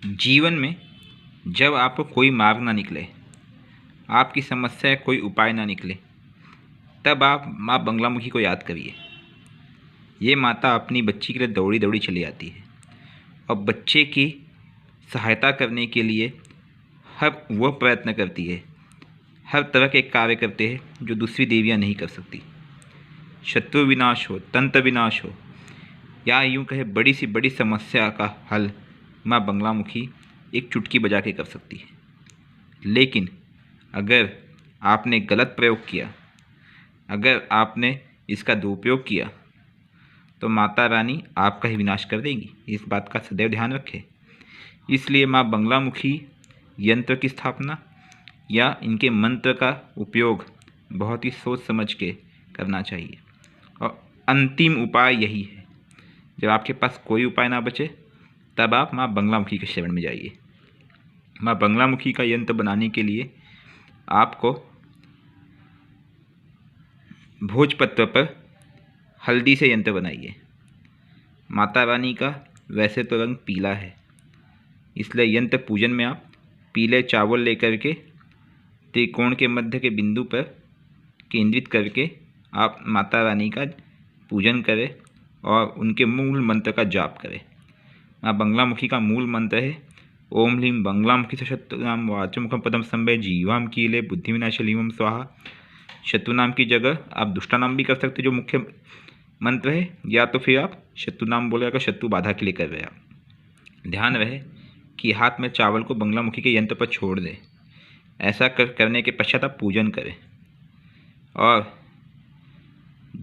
जीवन में जब आपको कोई मार्ग ना निकले, आपकी समस्या कोई उपाय ना निकले, तब आप माँ बंगलामुखी को याद करिए। ये माता अपनी बच्ची के लिए दौड़ी दौड़ी चली आती है और बच्चे की सहायता करने के लिए हर वह प्रयत्न करती है, हर तरह के कार्य करते हैं जो दूसरी देवियाँ नहीं कर सकती। शत्रु विनाश हो, तंत्र विनाश हो, या यूँ कहे बड़ी सी बड़ी समस्या का हल माँ बंगलामुखी एक चुटकी बजा के कर सकती है। लेकिन अगर आपने गलत प्रयोग किया, अगर आपने इसका दुरुपयोग किया, तो माता रानी आपका ही विनाश कर देंगी। इस बात का सदैव ध्यान रखें। इसलिए माँ बंगलामुखी यंत्र की स्थापना या इनके मंत्र का उपयोग बहुत ही सोच समझ के करना चाहिए। और अंतिम उपाय यही है, जब आपके पास कोई उपाय ना बचे तब आप माँ बंगलामुखी के शरण में जाइए। माँ बंगलामुखी का यंत्र बनाने के लिए आपको भोजपत्र पर हल्दी से यंत्र बनाइए। माता रानी का वैसे तो रंग पीला है, इसलिए यंत्र पूजन में आप पीले चावल लेकर के त्रिकोण के मध्य के बिंदु पर केंद्रित करके आप माता रानी का पूजन करें और उनके मूल मंत्र का जाप करें। माँ बंगलामुखी का मूल मंत्र है ओम ह्लीं बंगलामुखी शत्रुनाम वाचमुखम पदम संभय जीवाम कीले बुद्धि विनाशलीमम स्वाहा। शत्रुनाम की जगह आप दुष्टानाम भी कर सकते जो मुख्य मंत्र है, या तो फिर आप शत्रुनाम बोले अगर शत्रु बाधा के लिए कर रहे आप। ध्यान रहे कि हाथ में चावल को बंगलामुखी के यंत्र पर छोड़ दें। ऐसा करने के पश्चात आप पूजन करें और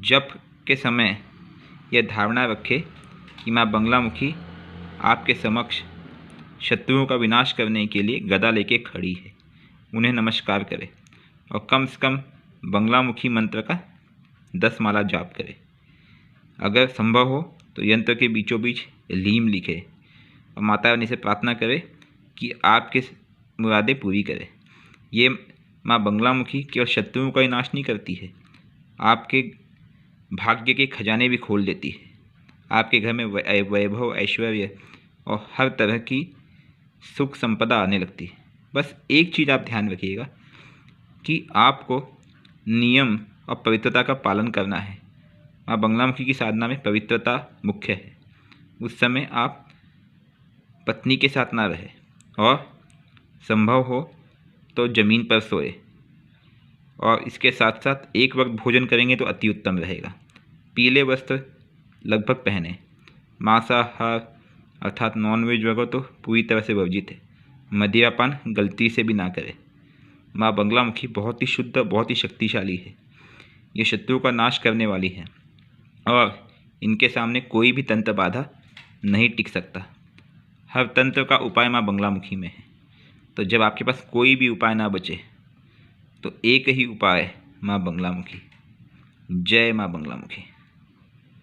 जप के समय यह धारणा रखें कि माँ बंगलामुखी आपके समक्ष शत्रुओं का विनाश करने के लिए गदा लेके खड़ी है। उन्हें नमस्कार करें और कम से कम बंगलामुखी मंत्र का 10 माला जाप करें। अगर संभव हो तो यंत्र के बीचों बीच लीम लिखे और माता रानी से प्रार्थना करें कि आपके मुरादें पूरी करें। ये माँ बंगलामुखी केवल शत्रुओं का विनाश नहीं करती है, आपके भाग्य के खजाने भी खोल देती है। आपके घर में वैभव, ऐश्वर्य और हर तरह की सुख संपदा आने लगती है। बस एक चीज़ आप ध्यान रखिएगा कि आपको नियम और पवित्रता का पालन करना है। माँ बंगलामुखी की साधना में पवित्रता मुख्य है। उस समय आप पत्नी के साथ ना रहे और संभव हो तो ज़मीन पर सोए, और इसके साथ साथ एक वक्त भोजन करेंगे तो अति उत्तम रहेगा। पीले वस्त्र लगभग पहने। मांसाहार अर्थात नॉनवेज वगैरह तो पूरी तरह से वर्जित है। मदिरापान गलती से भी ना करें। माँ बंगलामुखी बहुत ही शुद्ध, बहुत ही शक्तिशाली है। ये शत्रुओं का नाश करने वाली है और इनके सामने कोई भी तंत्र बाधा नहीं टिक सकता। हर तंत्र का उपाय माँ बंगलामुखी में है। तो जब आपके पास कोई भी उपाय ना बचे तो एक ही उपाय माँ बंगलामुखी। जय माँ बंगलामुखी।